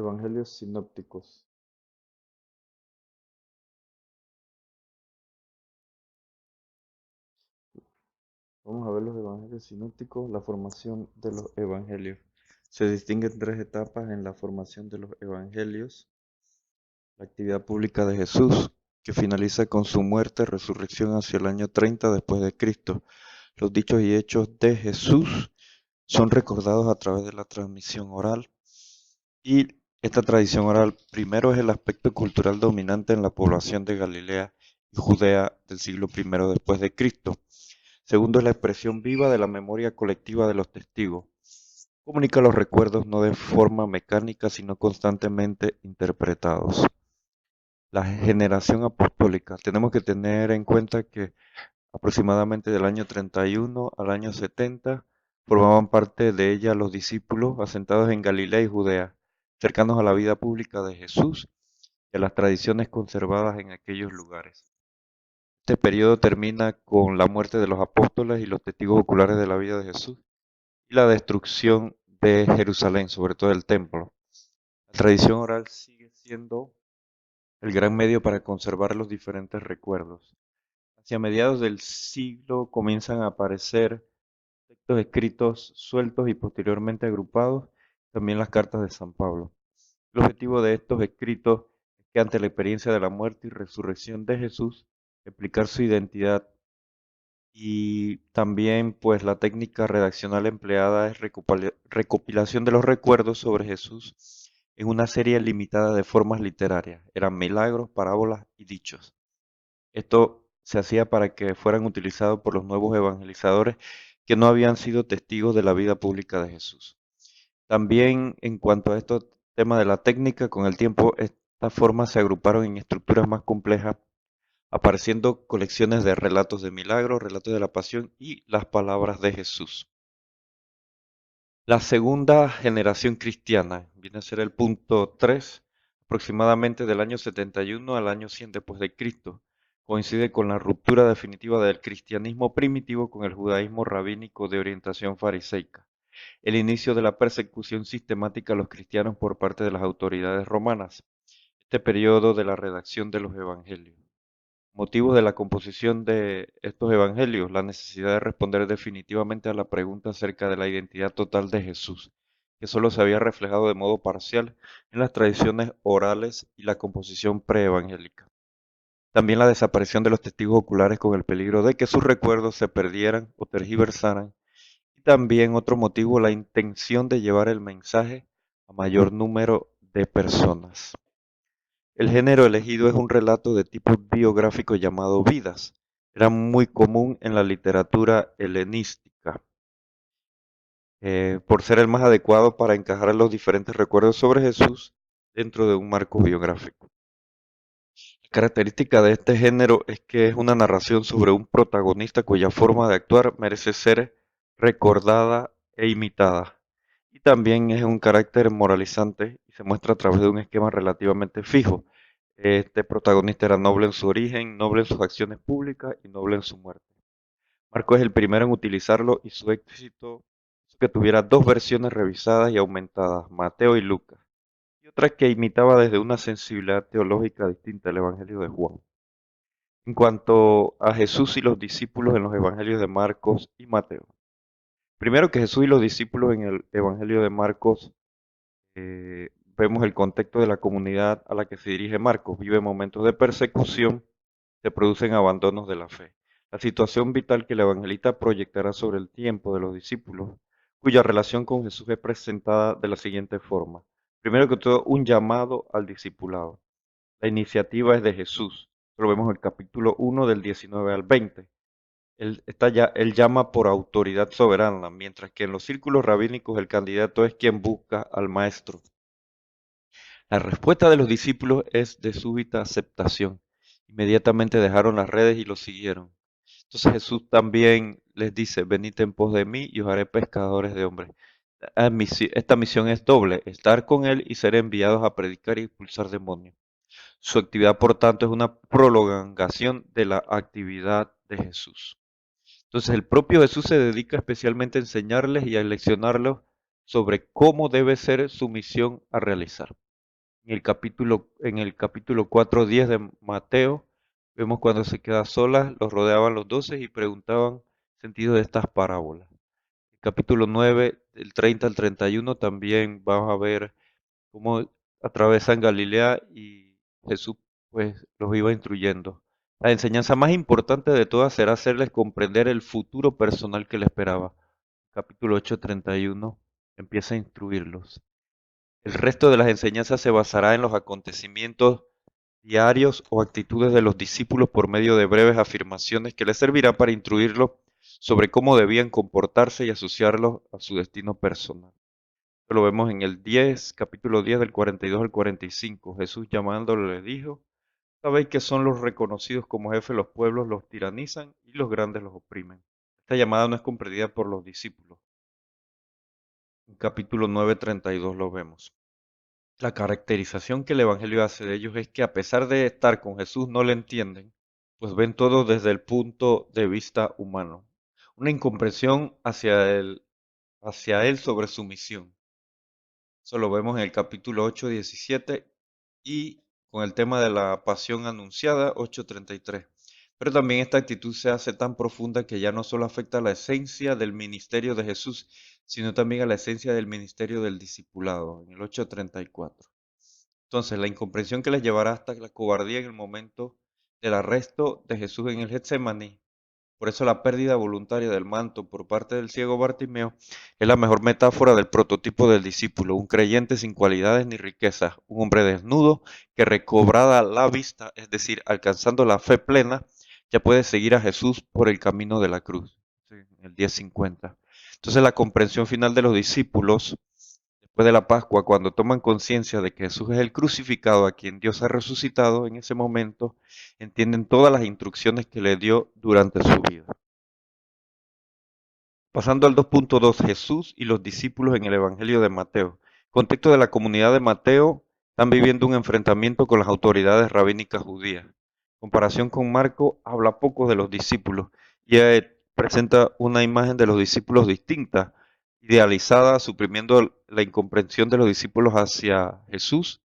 Evangelios sinópticos. Vamos a ver los evangelios sinópticos, la formación de los evangelios. Se distinguen tres etapas en la formación de los evangelios. La actividad pública de Jesús, que finaliza con su muerte, resurrección hacia el año 30 después de Cristo. Los dichos y hechos de Jesús son recordados a través de la transmisión oral. Y esta tradición oral, primero, es el aspecto cultural dominante en la población de Galilea y Judea del siglo I después de Cristo. Segundo, es la expresión viva de la memoria colectiva de los testigos. Comunica los recuerdos no de forma mecánica, sino constantemente interpretados. La generación apostólica. Tenemos que tener en cuenta que aproximadamente del año 31 al año 70 formaban parte de ella los discípulos asentados en Galilea y Judea, cercanos a la vida pública de Jesús y a las tradiciones conservadas en aquellos lugares. Este periodo termina con la muerte de los apóstoles y los testigos oculares de la vida de Jesús y la destrucción de Jerusalén, sobre todo el templo. La tradición oral sigue siendo el gran medio para conservar los diferentes recuerdos. Hacia mediados del siglo comienzan a aparecer textos escritos sueltos y posteriormente agrupados, también las cartas de San Pablo. El objetivo de estos escritos es que ante la experiencia de la muerte y resurrección de Jesús, explicar su identidad. Y también, pues, la técnica redaccional empleada es recopilación de los recuerdos sobre Jesús en una serie limitada de formas literarias. Eran milagros, parábolas y dichos. Esto se hacía para que fueran utilizados por los nuevos evangelizadores que no habían sido testigos de la vida pública de Jesús. También, en cuanto a estos temas de la técnica, con el tiempo estas formas se agruparon en estructuras más complejas, apareciendo colecciones de relatos de milagros, relatos de la pasión y las palabras de Jesús. La segunda generación cristiana viene a ser el punto 3, aproximadamente del año 71 al año 100 después de Cristo. Coincide con la ruptura definitiva del cristianismo primitivo con el judaísmo rabínico de orientación fariseica, el inicio de la persecución sistemática a los cristianos por parte de las autoridades romanas, este periodo de la redacción de los evangelios. Motivos de la composición de estos evangelios: la necesidad de responder definitivamente a la pregunta acerca de la identidad total de Jesús, que solo se había reflejado de modo parcial en las tradiciones orales y la composición preevangélica. También la desaparición de los testigos oculares con el peligro de que sus recuerdos se perdieran o tergiversaran. Y también otro motivo, la intención de llevar el mensaje a mayor número de personas. El género elegido es un relato de tipo biográfico llamado Vidas. Era muy común en la literatura helenística, por ser el más adecuado para encajar los diferentes recuerdos sobre Jesús dentro de un marco biográfico. La característica de este género es que es una narración sobre un protagonista cuya forma de actuar merece ser recordada e imitada. Y también es un carácter moralizante y se muestra a través de un esquema relativamente fijo. Este protagonista era noble en su origen, noble en sus acciones públicas y noble en su muerte. Marco es el primero en utilizarlo y su éxito hizo que tuviera dos versiones revisadas y aumentadas, Mateo y Lucas, y otra que imitaba desde una sensibilidad teológica distinta al Evangelio de Juan. En cuanto a Jesús y los discípulos en los Evangelios de Marcos y Mateo. Primero, que Jesús y los discípulos en el Evangelio de Marcos, vemos el contexto de la comunidad a la que se dirige Marcos. Vive momentos de persecución, se producen abandonos de la fe. La situación vital que el evangelista proyectará sobre el tiempo de los discípulos, cuya relación con Jesús es presentada de la siguiente forma. Primero que todo, un llamado al discipulado. La iniciativa es de Jesús. Lo vemos en el capítulo 1 del 19 al 20. Él llama por autoridad soberana, mientras que en los círculos rabínicos el candidato es quien busca al maestro. La respuesta de los discípulos es de súbita aceptación. Inmediatamente dejaron las redes y lo siguieron. Entonces Jesús también les dice: venid en pos de mí y os haré pescadores de hombres. Esta misión es doble: estar con Él y ser enviados a predicar y expulsar demonios. Su actividad, por tanto, es una prolongación de la actividad de Jesús. Entonces el propio Jesús se dedica especialmente a enseñarles y a leccionarlos sobre cómo debe ser su misión a realizar. en el capítulo 4:10 de Mateo, vemos cuando se queda sola, los rodeaban los 12 y preguntaban sentido de estas parábolas. El capítulo 9, del 30 al 31, también vamos a ver cómo atravesan Galilea y Jesús pues los iba instruyendo. La enseñanza más importante de todas será hacerles comprender el futuro personal que le esperaba. Capítulo 8:31 empieza a instruirlos. El resto de las enseñanzas se basará en los acontecimientos diarios o actitudes de los discípulos por medio de breves afirmaciones que les servirán para instruirlos sobre cómo debían comportarse y asociarlos a su destino personal. Esto lo vemos en el 10, capítulo 10 del 42 al 45. Jesús llamándolo le dijo: sabéis que son los reconocidos como jefes los pueblos los tiranizan y los grandes los oprimen. Esta llamada no es comprendida por los discípulos. En capítulo 9:32 lo vemos. La caracterización que el Evangelio hace de ellos es que a pesar de estar con Jesús no le entienden, pues ven todo desde el punto de vista humano. Una incomprensión hacia él sobre su misión. Eso lo vemos en el capítulo 8:17 y con el tema de la pasión anunciada 8:33. Pero también esta actitud se hace tan profunda que ya no solo afecta a la esencia del ministerio de Jesús, sino también a la esencia del ministerio del discipulado, en el 8:34. Entonces, la incomprensión que les llevará hasta la cobardía en el momento del arresto de Jesús en el Getsemaní. Por eso la pérdida voluntaria del manto por parte del ciego Bartimeo es la mejor metáfora del prototipo del discípulo, un creyente sin cualidades ni riquezas, un hombre desnudo que recobrada la vista, es decir, alcanzando la fe plena, ya puede seguir a Jesús por el camino de la cruz. Sí, el 10:50. Entonces la comprensión final de los discípulos después de la Pascua, cuando toman conciencia de que Jesús es el crucificado a quien Dios ha resucitado, en ese momento entienden todas las instrucciones que le dio durante su vida. Pasando al 2.2, Jesús y los discípulos en el Evangelio de Mateo. Contexto de la comunidad de Mateo, están viviendo un enfrentamiento con las autoridades rabínicas judías. Comparación con Marco, habla poco de los discípulos y presenta una imagen de los discípulos distinta, idealizada, suprimiendo la incomprensión de los discípulos hacia Jesús,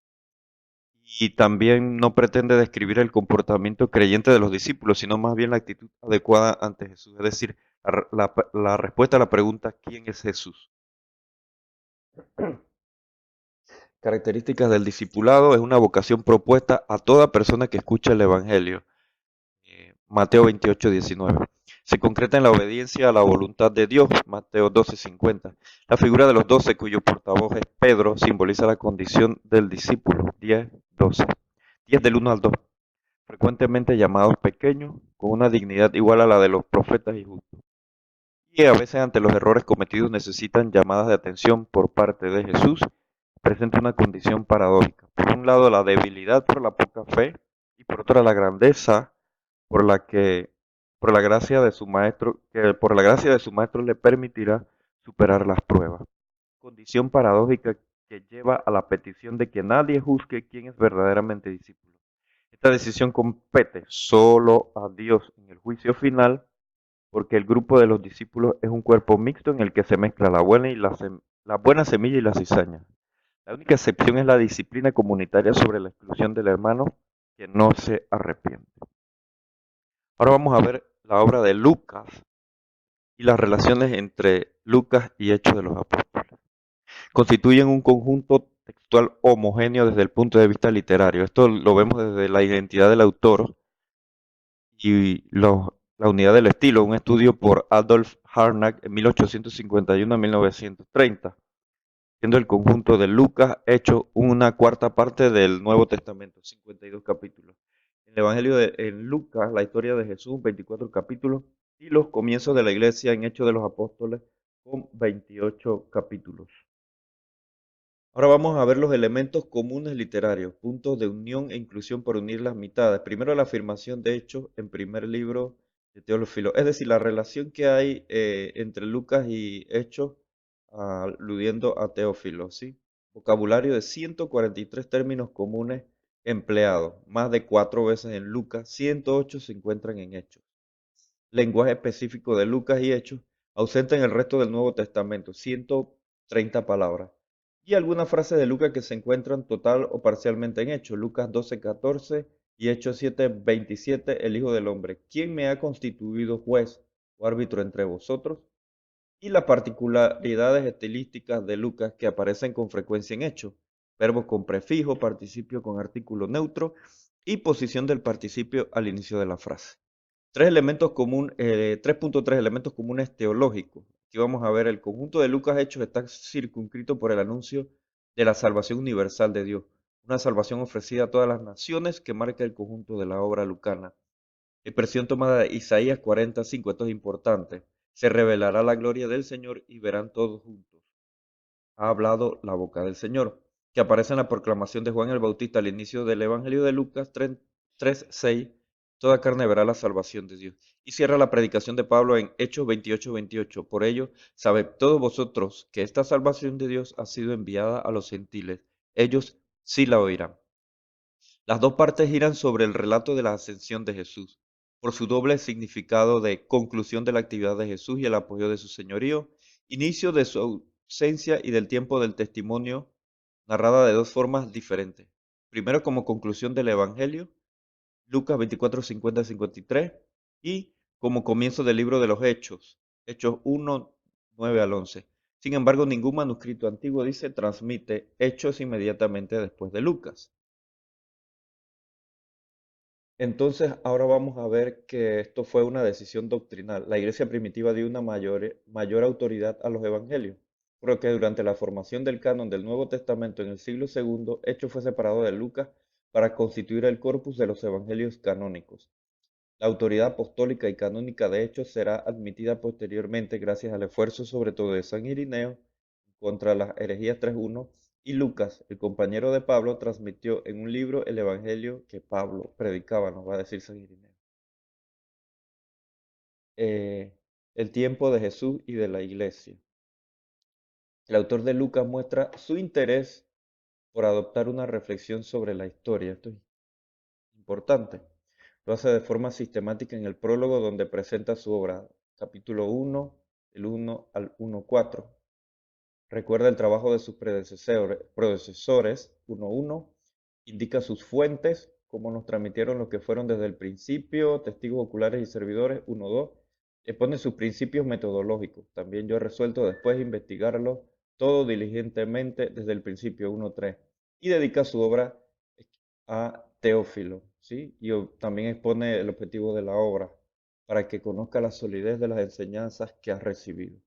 y también no pretende describir el comportamiento creyente de los discípulos, sino más bien la actitud adecuada ante Jesús. Es decir, la respuesta a la pregunta ¿quién es Jesús? Características del discipulado: es una vocación propuesta a toda persona que escucha el Evangelio. Mateo 28:19. Se concreta en la obediencia a la voluntad de Dios. Mateo 12:50. La figura de los 12, cuyo portavoz es Pedro, simboliza la condición del discípulo. 10:12. 10 del 1 al 2. Frecuentemente llamados pequeños, con una dignidad igual a la de los profetas y justos. Y a veces ante los errores cometidos necesitan llamadas de atención por parte de Jesús. Presenta una condición paradójica. Por un lado, la debilidad por la poca fe y por otra la grandeza por la que por la gracia de su maestro, que por la gracia de su maestro le permitirá superar las pruebas. Condición paradójica que lleva a la petición de que nadie juzgue quién es verdaderamente discípulo. Esta decisión compete solo a Dios en el juicio final, porque el grupo de los discípulos es un cuerpo mixto en el que se mezcla la buena semilla y la cizaña. La única excepción es la disciplina comunitaria sobre la exclusión del hermano que no se arrepiente. Ahora vamos a ver la obra de Lucas y las relaciones entre Lucas y Hechos de los Apóstoles. Constituyen un conjunto textual homogéneo desde el punto de vista literario. Esto lo vemos desde la identidad del autor y la unidad del estilo, un estudio por Adolf Harnack en 1851 a 1930, siendo el conjunto de Lucas hecho una cuarta parte del Nuevo Testamento, 52 capítulos. El Evangelio en Lucas, la historia de Jesús, 24 capítulos, y los comienzos de la iglesia en Hechos de los Apóstoles, con 28 capítulos. Ahora vamos a ver los elementos comunes literarios, puntos de unión e inclusión por unir las mitades. Primero la afirmación de hechos en primer libro de Teófilo, es decir, la relación que hay entre Lucas y Hechos, aludiendo a Teófilo, ¿sí? Vocabulario de 143 términos comunes empleados, más de 4 veces en Lucas, 108 se encuentran en Hechos. Lenguaje específico de Lucas y Hechos, ausente en el resto del Nuevo Testamento, 130 palabras. y algunas frases de Lucas que se encuentran total o parcialmente en Hechos. Lucas 12:14 y Hechos 7:27, el Hijo del Hombre. ¿Quién me ha constituido juez o árbitro entre vosotros? Y las particularidades estilísticas de Lucas que aparecen con frecuencia en Hechos. Verbos con prefijo, participio con artículo neutro y posición del participio al inicio de la frase. 3.3 elementos comunes teológicos. Aquí vamos a ver el conjunto de Lucas Hechos está circunscrito por el anuncio de la salvación universal de Dios, una salvación ofrecida a todas las naciones que marca el conjunto de la obra lucana. Expresión tomada de Isaías 45, esto es importante. Se revelará la gloria del Señor y verán todos juntos. Ha hablado la boca del Señor, que aparece en la proclamación de Juan el Bautista al inicio del Evangelio de Lucas 3:6, toda carne verá la salvación de Dios. Y cierra la predicación de Pablo en Hechos 28:28. Por ello, sabed todos vosotros que esta salvación de Dios ha sido enviada a los gentiles. Ellos sí la oirán. Las dos partes giran sobre el relato de la ascensión de Jesús, por su doble significado de conclusión de la actividad de Jesús y el apoyo de su señorío, inicio de su ausencia y del tiempo del testimonio, narrada de dos formas diferentes. Primero como conclusión del Evangelio, Lucas 24:50-53, y como comienzo del libro de los Hechos, Hechos 1:9-11. Sin embargo, ningún manuscrito antiguo dice transmite Hechos inmediatamente después de Lucas. Entonces, ahora vamos a ver que esto fue una decisión doctrinal. La iglesia primitiva dio una mayor autoridad a los evangelios, porque durante la formación del canon del Nuevo Testamento en el siglo II, Hechos fue separado de Lucas para constituir el corpus de los evangelios canónicos. La autoridad apostólica y canónica de Hechos será admitida posteriormente gracias al esfuerzo sobre todo de San Irineo contra las herejías 3.1, y Lucas, el compañero de Pablo, transmitió en un libro el evangelio que Pablo predicaba, nos va a decir San Irineo. El tiempo de Jesús y de la iglesia. El autor de Lucas muestra su interés por adoptar una reflexión sobre la historia. Esto es importante. Lo hace de forma sistemática en el prólogo donde presenta su obra, capítulo 1, el 1 al 1:4. Recuerda el trabajo de sus predecesores 1.1, indica sus fuentes, cómo nos transmitieron lo que fueron desde el principio, testigos oculares y servidores 1.2, expone sus principios metodológicos. También yo he resuelto después investigarlo todo diligentemente desde el principio 1.3, y dedica su obra a Teófilo, ¿sí? Y también expone el objetivo de la obra para que conozca la solidez de las enseñanzas que ha recibido.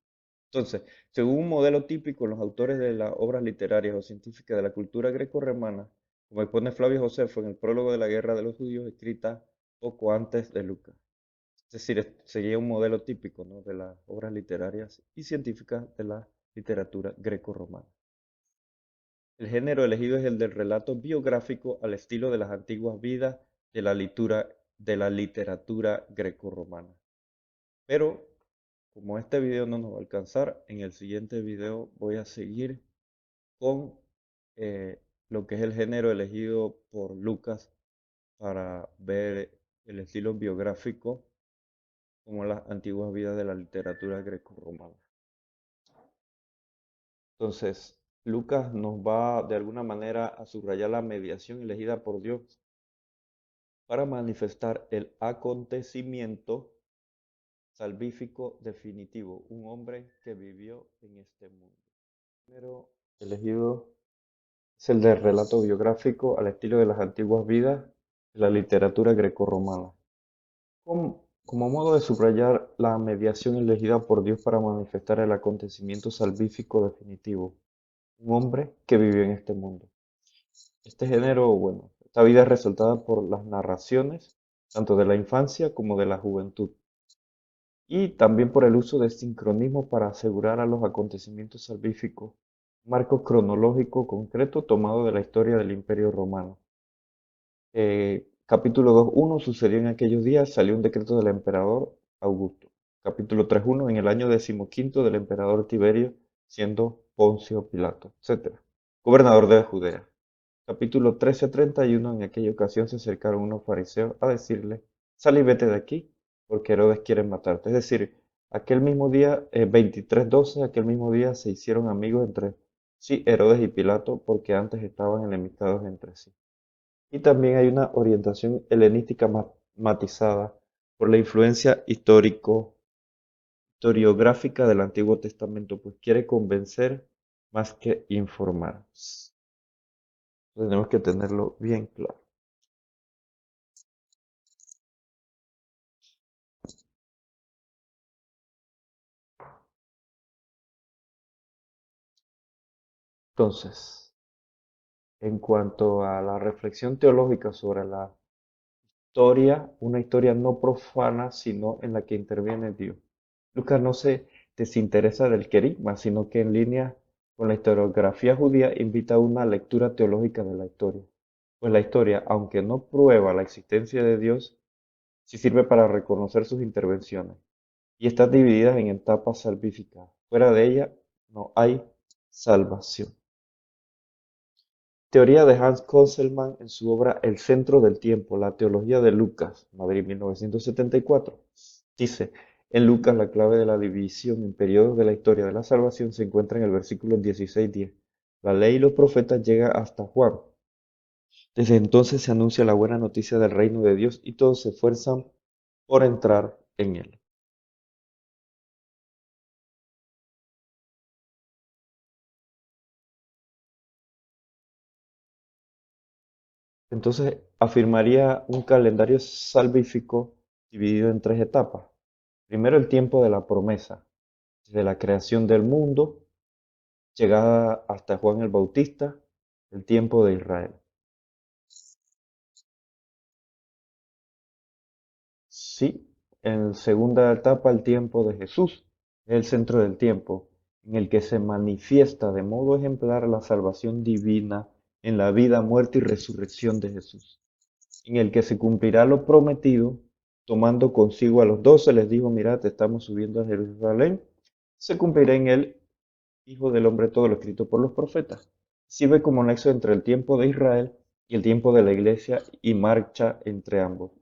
Entonces, según un modelo típico, los autores de las obras literarias o científicas de la cultura greco-romana, como expone Flavio Josefo en el prólogo de la Guerra de los Judíos, escrita poco antes de Lucas. Es decir, seguía un modelo típico, ¿no?, de las obras literarias y científicas de la literatura greco-romana. El género elegido es el del relato biográfico al estilo de las antiguas vidas de la literatura greco-romana. Pero como este video no nos va a alcanzar, en el siguiente video voy a seguir con lo que es el género elegido por Lucas para ver el estilo biográfico como las antiguas vidas de la literatura greco-romana. Entonces, Lucas nos va de alguna manera a subrayar la mediación elegida por Dios para manifestar el acontecimiento salvífico definitivo, un hombre que vivió en este mundo. El género elegido es el del relato biográfico al estilo de las antiguas vidas de la literatura grecorromana, como modo de subrayar la mediación elegida por Dios para manifestar el acontecimiento salvífico definitivo, un hombre que vivió en este mundo. Este género, bueno, esta vida es resaltada por las narraciones, tanto de la infancia como de la juventud, y también por el uso de sincronismo para asegurar a los acontecimientos salvíficos, marco cronológico concreto tomado de la historia del Imperio Romano. Capítulo 2.1, sucedió en aquellos días, salió un decreto del emperador Augusto. Capítulo 3.1, en el año 15 del emperador Tiberio, siendo Poncio Pilato, etc., gobernador de Judea. Capítulo 13:31, en aquella ocasión se acercaron unos fariseos a decirle, sal y vete de aquí, porque Herodes quiere matarte. Es decir, aquel mismo día, 23:12, aquel mismo día se hicieron amigos entre Sí, Herodes y Pilato, porque antes estaban enemistados entre sí. Y también hay una orientación helenística matizada por la influencia historiográfica del Antiguo Testamento, pues quiere convencer más que informar. Tenemos que tenerlo bien claro. Entonces, en cuanto a la reflexión teológica sobre la historia, una historia no profana, sino en la que interviene Dios. Lucas no se desinteresa del querigma, sino que en línea con la historiografía judía invita a una lectura teológica de la historia. Pues la historia, aunque no prueba la existencia de Dios, sí sirve para reconocer sus intervenciones y están divididas en etapas salvíficas. Fuera de ella no hay salvación. Teoría de Hans Kosselmann en su obra El centro del tiempo, la teología de Lucas, Madrid 1974. Dice, en Lucas la clave de la división en periodos de la historia de la salvación se encuentra en el versículo 16:10. La ley y los profetas llegan hasta Juan. Desde entonces se anuncia la buena noticia del reino de Dios y todos se esfuerzan por entrar en él. Entonces afirmaría un calendario salvífico dividido en tres etapas. Primero el tiempo de la promesa, desde la creación del mundo, llegada hasta Juan el Bautista, el tiempo de Israel. Sí, en segunda etapa el tiempo de Jesús, es el centro del tiempo, en el que se manifiesta de modo ejemplar la salvación divina en la vida, muerte y resurrección de Jesús, en el que se cumplirá lo prometido, tomando consigo a los 12, les dijo, mirad, estamos subiendo a Jerusalén, se cumplirá en él, Hijo del Hombre, todo lo escrito por los profetas. Sirve como nexo entre el tiempo de Israel y el tiempo de la iglesia y marcha entre ambos.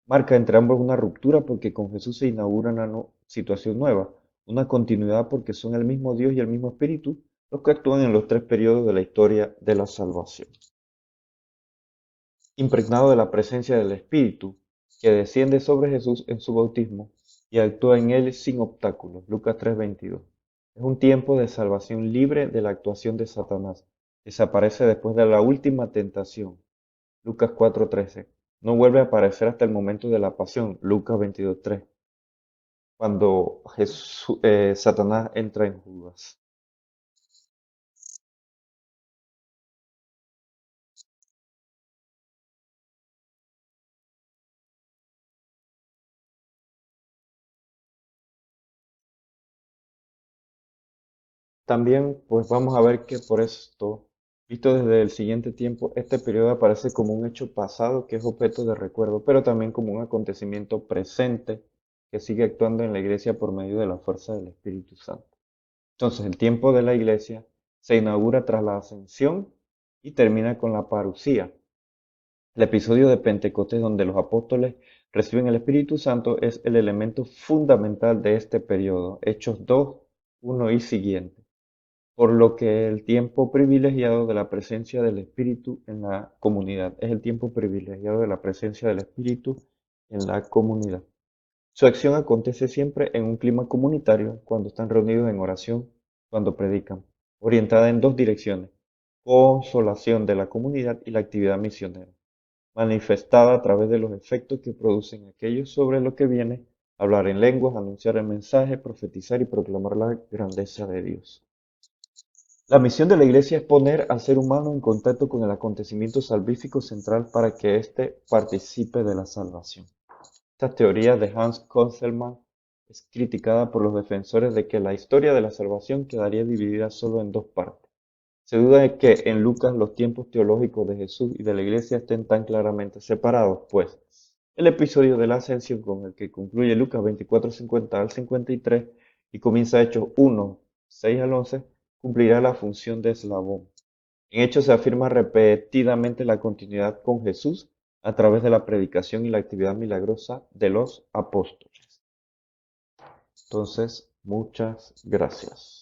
Marca entre ambos una ruptura porque con Jesús se inaugura una situación nueva, una continuidad porque son el mismo Dios y el mismo Espíritu los que actúan en los tres periodos de la historia de la salvación. Impregnado de la presencia del Espíritu, que desciende sobre Jesús en su bautismo y actúa en él sin obstáculos. Lucas 3:22. Es un tiempo de salvación libre de la actuación de Satanás. Desaparece después de la última tentación. Lucas 4:13. No vuelve a aparecer hasta el momento de la pasión. Lucas 22:3. Cuando Satanás entra en Judas. También, pues vamos a ver que por esto, visto desde el siguiente tiempo, este periodo aparece como un hecho pasado que es objeto de recuerdo, pero también como un acontecimiento presente que sigue actuando en la iglesia por medio de la fuerza del Espíritu Santo. Entonces, el tiempo de la iglesia se inaugura tras la ascensión y termina con la parusía. El episodio de Pentecostés donde los apóstoles reciben el Espíritu Santo es el elemento fundamental de este periodo, Hechos 2, 1 y siguiente, por lo que el tiempo privilegiado de la presencia del Espíritu en la comunidad es el tiempo privilegiado de la presencia del Espíritu en la comunidad. Su acción acontece siempre en un clima comunitario, cuando están reunidos en oración, cuando predican, orientada en dos direcciones, consolación de la comunidad y la actividad misionera, manifestada a través de los efectos que producen aquellos sobre lo que viene, hablar en lenguas, anunciar el mensaje, profetizar y proclamar la grandeza de Dios. La misión de la Iglesia es poner al ser humano en contacto con el acontecimiento salvífico central para que éste participe de la salvación. Esta teoría de Hans Kosselmann es criticada por los defensores de que la historia de la salvación quedaría dividida solo en dos partes. Se duda de que en Lucas los tiempos teológicos de Jesús y de la Iglesia estén tan claramente separados, pues el episodio de la ascensión con el que concluye Lucas 24:50 al 53 y comienza Hechos 1, 6 al 11, cumplirá la función de eslabón. En Hechos se afirma repetidamente la continuidad con Jesús a través de la predicación y la actividad milagrosa de los apóstoles. Entonces, muchas gracias.